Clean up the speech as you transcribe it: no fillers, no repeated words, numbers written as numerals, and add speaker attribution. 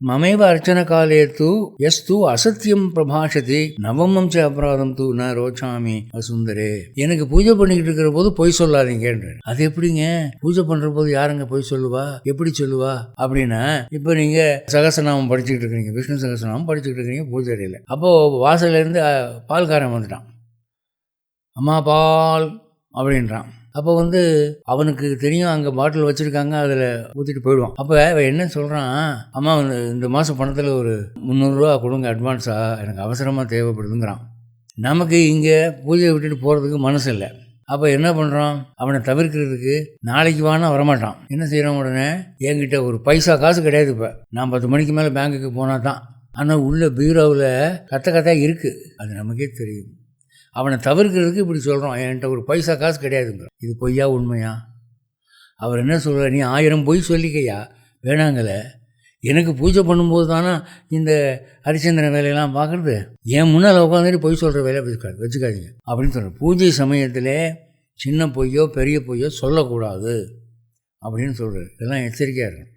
Speaker 1: மமேவ அர்ச்சன காலே தூ எஸ் தூ அசத்தியம் பிரபாஷதி நவமம் ச அபராதம் தூ ந ரோச்சாமி அசுந்தரே. எனக்கு பூஜை பண்ணிக்கிட்டு இருக்கிற போது பொய் சொல்லாதீங்கன்ற. அது எப்படிங்க பூஜை பண்ற போது யாருங்க பொய் சொல்லுவா, எப்படி சொல்லுவா அப்படின்னா, இப்போ நீங்க சகசநாமம் படிச்சுக்கிட்டு இருக்கீங்க, விஷ்ணு சகசநாமம் படிச்சுக்கிட்டு இருக்கீங்க பூஜை அறையில். அப்போ வாசல்ல இருந்து பால்காரன் வந்துட்டான், அம்மா பால் அப்படின்றான். அப்போ அவனுக்கு தெரியும் அங்கே பாட்டில் வச்சுருக்காங்க, அதில் ஊற்றிட்டு போயிடுவான். அப்போ அவன் என்ன சொல்கிறான், அம்மா இந்த மாதம் பணத்தில் ஒரு 300 ரூபா கொடுங்க அட்வான்ஸாக, எனக்கு அவசரமாக தேவைப்படுதுங்கிறான். நமக்கு இங்கே பூஜையை விட்டுட்டு போகிறதுக்கு மனசு இல்லை. அப்போ என்ன பண்ணுறோம், அவனை தவிர்க்கிறதுக்கு நாளைக்கு வானா வரமாட்டான். என்ன செய்கிறோம், உடனே என்கிட்ட ஒரு பைசா காசு கிடையாது, இப்போ நான் 10 மணிக்கு மேலே பேங்குக்கு போனால் தான். ஆனால் உள்ள பீரோவில் கத்த இருக்குது, அது நமக்கே தெரியும். அவனை தவிர்க்கிறதுக்கு இப்படி சொல்கிறோம், என்கிட்ட ஒரு பைசா காசு கிடையாதுங்க. இது பொய்யா உண்மையா? அவர் என்ன சொல்கிற, நீ 1000 பொய் சொல்லிக்கையா வேணாங்கல, எனக்கு பூஜை பண்ணும்போது தானே இந்த ஹரிச்சந்திரன் வேலையெல்லாம் பார்க்குறது, என் முன்னால் உட்காந்துட்டு பொய் சொல்கிற வேலையை வச்சுக்காதீங்க அப்படின்னு சொல்கிறேன். பூஜை சமயத்தில் சின்ன பொய்யோ பெரிய பொய்யோ சொல்லக்கூடாது அப்படின்னு சொல்கிறார். இதெல்லாம் எச்சரிக்கையாக இருக்கும்.